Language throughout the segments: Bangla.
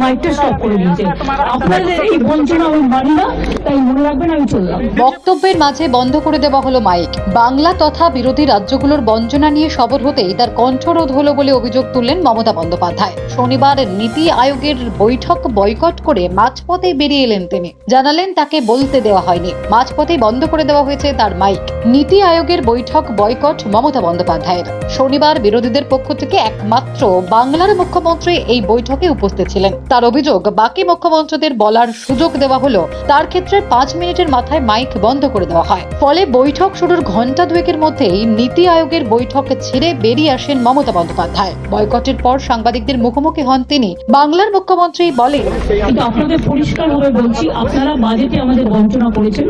মাইকটা স্টপ করে দিয়েছেন। আপনাদের এই বঞ্চনা আমি মানি না, তাই মনে রাখবেন আমি চললাম। বক্তব্যের মাঝে বন্ধ করে দেওয়া হলো মাইক। বাংলা তথা বিরোধী রাজ্যগুলোর বঞ্চনা নিয়ে সরব হতেই তার কণ্ঠরোধ হলো বলে অভিযোগ তুললেন মমতা বন্দ্যোপাধ্যায়। শনিবার নীতি আয়োগের বৈঠক বয়কট করে মাঝপথে বেরিয়ে এলেন তিনি। জানালেন তাকে বলতে দেওয়া হয়নি, মাঝপথেই বন্ধ করে দেওয়া হয়েছে তার মাইক। নীতি আয়োগের বৈঠক বয়কট মমতা বন্দ্যোপাধ্যায়ের। শনিবার বিরোধীদের পক্ষ থেকে একমাত্র বাংলার মুখ্যমন্ত্রী এই বৈঠকে উপস্থিত ছিলেন। তার অভিযোগ, বাকি মুখ্যমন্ত্রীদের বলার সুযোগ দেওয়া হলো, তার ক্ষেত্রে 5 মিনিটের মাথায় মাইক বন্ধ করে দেওয়া হয়। ফলে বৈঠক শুরুর ঘন্টা দুয়েকের মধ্যেই নীতি আয়োগের বৈঠক ছেড়ে বেরিয়ে আসেন মমতা বন্দ্যোপাধ্যায়। বয়কটের পর সাংবাদিকদের মুখোমুখি হন তিনি। বাংলার মুখ্যমন্ত্রী বলেন, কিন্তু আপনাদের পরিষ্কারভাবে বলছি, আপনারা বাজেটে আমাদের বঞ্চনা করেছেন,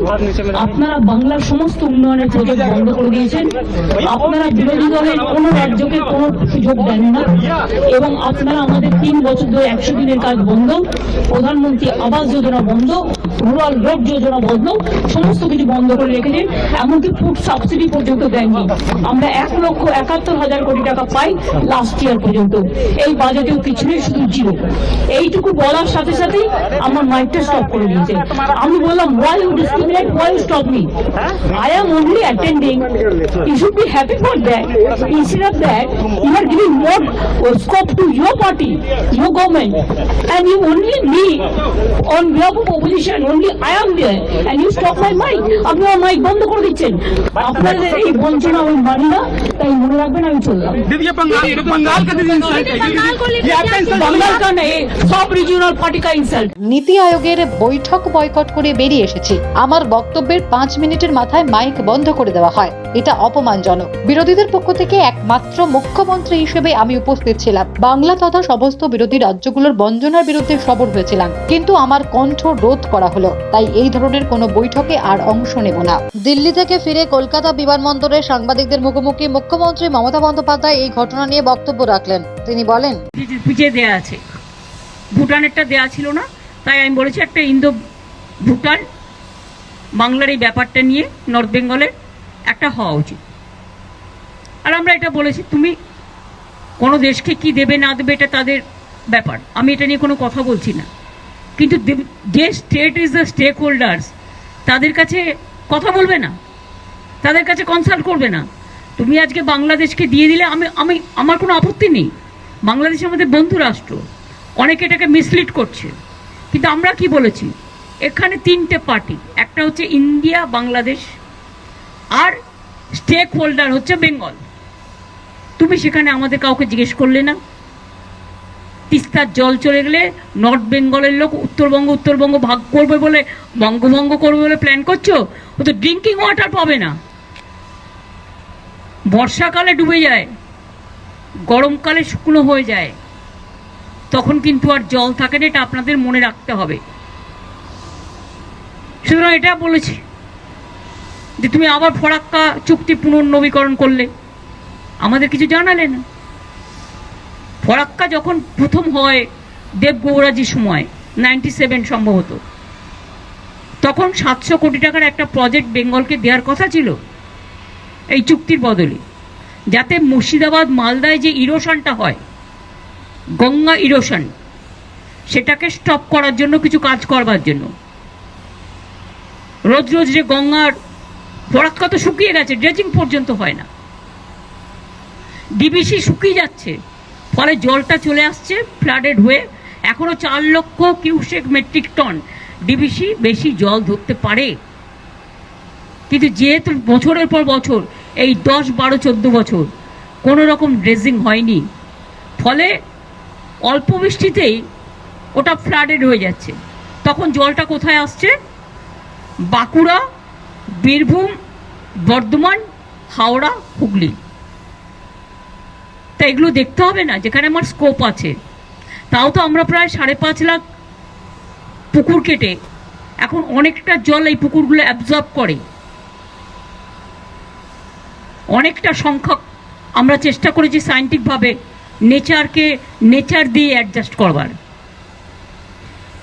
আপনারা বাংলার সমস্ত উন্নয়নের প্রজেক্ট বন্ধ করে দিয়েছেন, আপনারা বিরোধী দলের কোনো রাজ্যকে কোনো সুযোগ দেন না, এবং আপনারা আমাদের 3 বছর ধরে 100 দিনের কাজ বন্ধ, প্রধানমন্ত্রী আবাস যোজনা বন্ধ, রুরাল রোড যোজনা বন্ধ, সমস্ত কিছু বন্ধ করে রেখেছেন। এমনকি ফুড সাবসিডি পর্যন্ত দেননি। আমরা 1,71,000 কোটি টাকা পাই লাস্ট ইয়ার পর্যন্ত। এই বাজেটেও কিছু নেই, শুধু জিরো। এইটুকু বলার সাথে সাথেই আমার মাইকটা স্টপ করে দিয়েছেন। আমি বললাম, why you discriminate, why you stop me? I am only attending. You should be happy for that. Instead of that, you are giving more scope to your party, your government, and you only me on behalf of opposition. Only I am there, and you stop my mic. আপনি আমার মাইক বন্ধ করে দিচ্ছেন। আপনাদের এই বঞ্চনা আমি মানি না, তাই মনে রাখবেন আমি চললাম। বাংলার का नहीं, सब রিজিওনাল পার্টি का इंसल्ट। নীতি আয়োগের বৈঠক বয়কট করে বেরিয়ে এসেছি। আমার বক্তব্যের 5 মিনিটের মাথায় মাইক বন্ধ করে দেওয়া হয়, এটা অপমানজনক। বিরোধীদের পক্ষ থেকে একমাত্র মুখ্যমন্ত্রী হিসেবে আমি উপস্থিত ছিলাম। বাংলা তথা সমস্ত বিরোধী রাজ্যগুলোর বঞ্চনার বিরুদ্ধে সরব হয়েছিলাম, কিন্তু আমার কণ্ঠ রোধ করা হলো, তাই এই ধরনের কোনো বৈঠকে আর অংশ নেব না। দিল্লি থেকে ফিরে কলকাতা বিমানবন্দরে সাংবাদিকদের মুখোমুখি মুখ্যমন্ত্রী মমতা বন্দ্যোপাধ্যায় এই ঘটনা নিয়ে বক্তব্য রাখলেন। তিনি বলেন, পিছিয়ে দেয়া আছে, ভুটানেরটা দেয়া ছিল না, তাই আমি বলেছি একটা ইন্দো ভুটান বাংলার এই ব্যাপারটা নিয়ে নর্থ বেঙ্গলের একটা হওয়া উচিত। আর আমরা এটা বলেছি, তুমি কোনো দেশকে কি দেবে না দেবে এটা তাদের ব্যাপার, আমি এটা নিয়ে কোনো কথা বলছি না। কিন্তু যে state is the stakeholders, তাদের কাছে কথা বলবে না, তাদের কাছে কনসাল্ট করবে না। তুমি আজকে বাংলাদেশকে দিয়ে দিলে আমার কোনো আপত্তি নেই। বাংলাদেশ আমাদের বন্ধু রাষ্ট্র, অনেকে এটাকে মিসলিড করছে। কিন্তু আমরা কি বলেছি, এখানে 3টে পার্টি, একটা হচ্ছে ইন্ডিয়া, বাংলাদেশ, আর স্টেক হোল্ডার হচ্ছে বেঙ্গল। তুমি সেখানে আমাদের কাউকে জিজ্ঞেস করলে না। তিস্তার জল চলে গেলে নর্থ বেঙ্গলের লোক উত্তরবঙ্গ ভাগ করবে বলে, বঙ্গভঙ্গ করবে বলে প্ল্যান করছো। ও তো ড্রিঙ্কিং ওয়াটার পাবে না। বর্ষাকালে ডুবে যায়, গরমকালে শুকনো হয়ে যায়, তখন কিন্তু আর জল থাকে না। এটা আপনাদের মনে রাখতে হবে। সুতরাং এটা বলেছি যে তুমি আবার ফরাক্কা চুক্তি পুনর্নবীকরণ করলে, আমাদের কিছু জানালে না। ফরাক্কা যখন প্রথম হয় দেবগৌড়াজির সময় 97 সম্ভবত, তখন 700 কোটি টাকার একটা প্রজেক্ট বেঙ্গলকে দেওয়ার কথা ছিল এই চুক্তির বদলে, যাতে মুর্শিদাবাদ মালদায় যে ইরোশনটা হয়, গঙ্গা ইরোশন, সেটাকে স্টপ করার জন্য কিছু কাজ করবার জন্য। রোজ রোজ যে গঙ্গার ফরাক্কা তো শুকিয়ে গেছে, ড্রেজিং পর্যন্ত হয় না, ডিবিসি শুকিয়ে যাচ্ছে, ফলে জলটা চলে আসছে ফ্লাডেড হয়ে। এখনো 4 লক্ষ কিউসেক মেট্রিক টন ডিবিসি বেশি জল ধরতে পারে। কিন্তু যেহেতু বছরের পর বছর, এই 10, 12, 14 বছর কোনো রকম ড্রেজিং হয়নি, ফলে অল্প বৃষ্টিতেই ওটা ফ্লাডেড হয়ে যাচ্ছে। তখন জলটা কোথায় আসছে? বাঁকুড়া, বীরভূম, বর্ধমান, হাওড়া, হুগলি। তা এগুলো দেখতে হবে না? যেখানে আমার স্কোপ আছে। তাও তো আমরা প্রায় 5.5 লাখ পুকুর কেটে এখন অনেকটা জল এই পুকুরগুলো অ্যাবজর্ব করে। অনেকটা সংখ্যক আমরা চেষ্টা করেছি সায়েন্টিফিকভাবে নেচার দিয়ে অ্যাডজাস্ট করবার।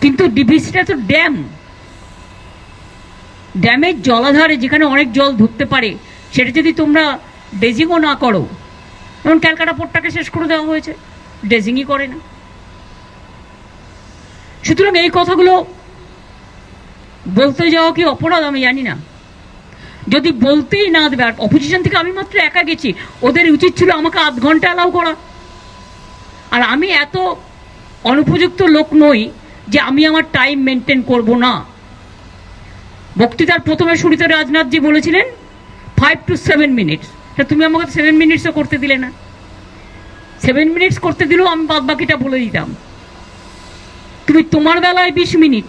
কিন্তু ডিভিসিটা তো ড্যামের জলাধারে, যেখানে অনেক জল ধরতে পারে, সেটা যদি তোমরা ড্রেজিংও না করো, যেমন ক্যালকাটা পোর্টটাকে শেষ করে দেওয়া হয়েছে, ড্রেজিংই করে না। সুতরাং এই কথাগুলো বলতে যাওয়া কি অপরাধ আমি জানি না। যদি বলতেই না দেবে, আর অপোজিশন থেকে আমি মাত্র একা গেছি, ওদের উচিত ছিল আমাকে আধ ঘন্টা অ্যালাউ করা। আর আমি এত অনুপযুক্ত লোক নই যে আমি আমার টাইম মেনটেন করব না। বক্তৃতার প্রথমে শুরুতে রাজনাথজি বলেছিলেন 5 to 7 মিনিটস, তা তুমি আমাকে 7 মিনিটসও করতে দিলে না। 7 মিনিটস করতে দিলেও আমি বাদ বাকিটা বলে দিতাম। তুমি তোমার বেলায় 20 মিনিট,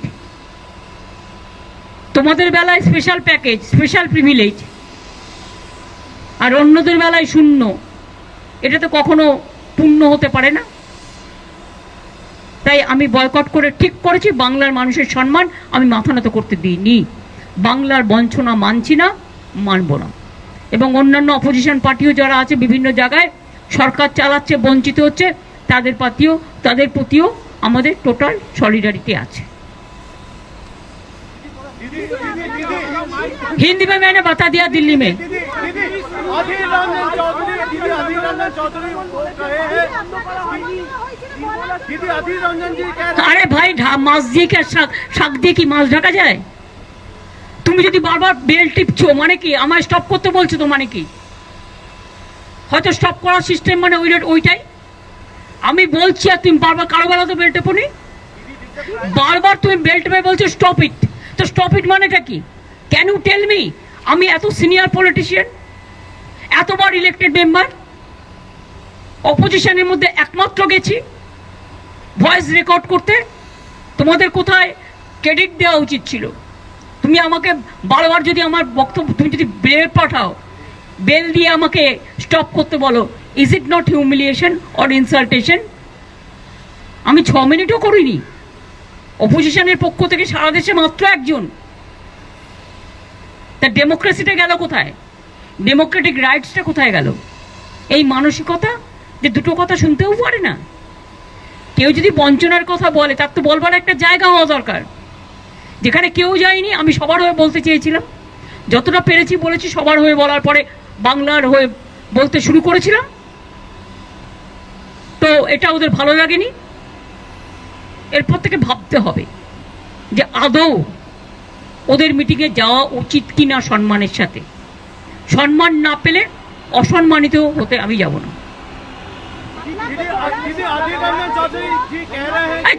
তোমাদের বেলায় স্পেশাল প্যাকেজ, স্পেশাল প্রিভিলেজ, আর অন্যদের বেলায় 0। এটা তো কখনো পূর্ণ হতে পারে না। তাই আমি বয়কট করে ঠিক করেছি, বাংলার মানুষের সম্মান আমি মাথা নত করতে দিইনি। বাংলার বঞ্চনা মানছি না, মানব না। এবং অন্যান্য অপোজিশন পার্টিও যারা আছে বিভিন্ন জায়গায় সরকার চালাচ্ছে, বঞ্চিত হচ্ছে, তাদের প্রতিও আমাদের টোটাল সলিডারিটি আছে। हिंदी में मैंने बता दिया दिल्ली में। अरे भाई माছ দিয়ে কি শাক দিয়ে কি মাছ ঢাকা যায়? তুমি যদি বারবার বেল টিপছো মানে কি? আমায় স্টপ করতে বলছো তো মানে কি? হয়তো স্টপ করার সিস্টেম মানে ওইটাই। আমি বলছি আর তুমি বারবার কারো বেলা তো বেল টেপোনি, বারবার তুমি বেল টেপে বলছো স্টপ ইট। তো স্টপ ইট মানেটা কি? Can you tell me? আমি এত সিনিয়র পলিটিশিয়ান, এতবার ইলেক্টেড মেম্বার, অপোজিশনের মধ্যে একমাত্র গেছি ভয়েস রেকর্ড করতে। তোমাদের কোথায় ক্রেডিট দেওয়া উচিত ছিল? তুমি আমাকে বারবার যদি আমার বক্তব্য, তুমি যদি বেল পাঠাও, বেল দিয়ে আমাকে স্টপ করতে বলো, is it not humiliation or ইনসাল্টেশন? আমি 6 মিনিটও করিনি। অপোজিশনের পক্ষ থেকে সারা দেশে মাত্র একজন। তা ডেমোক্রেসিটা গেল কোথায়? ডেমোক্রেটিক রাইটসটা কোথায় গেল? এই মানসিকতা যে দুটো কথা শুনতেও পারে না। কেউ যদি বঞ্চনার কথা বলে, তার তো বলবার একটা জায়গা হওয়া দরকার। যেখানে কেউ যায়নি, আমি সবার হয়ে বলতে চেয়েছিলাম, যতটা পেরেছি বলেছি। সবার হয়ে বলার পরে বাংলার হয়ে বলতে শুরু করেছিলাম, তো এটা ওদের ভালো লাগেনি। এরপর থেকে ভাবতে হবে যে আদৌ ওদের মিটিংয়ে যাওয়া উচিত কিনা সম্মানের সাথে। সম্মান না পেলে অসম্মানিত হতে আমি যাব না।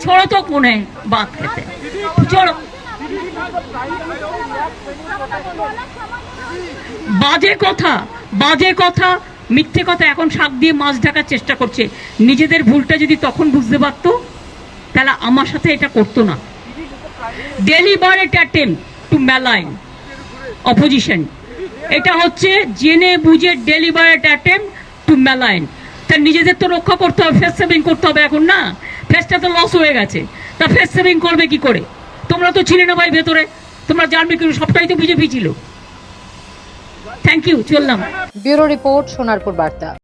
छोड़ो तो कौन है बात कहते हैं, छोड़ो। বাজে কথা মিথ্যে কথা এখন শাক দিয়ে মাছ ঢাকার চেষ্টা করছে। নিজেদের ভুলটা যদি তখন বুঝতে পারতো, তাহলে আমার সাথে এটা করতো না। Deliberate attempt two malign opposition, এটা হচ্ছে জেনে বুঝে ডেলিবারেট অ্যাটেম্প্ট টু ম্যালাইন। তা নিজেদের তো রক্ষা করতে হবে, ফেস সেভিং করতে হবে এখন না। ফেসটা তো লস হয়ে গেছে, তা ফেস সেভিং করবে কি করে? তোমরা তো ছিলে না ভাই ভেতরে, তোমরা জানবে কি? সবটাই তো বিজেপি ছিল। থ্যাংক ইউ, চললাম। ব্যুরো রিপোর্ট, সোনারপুর বার্তা।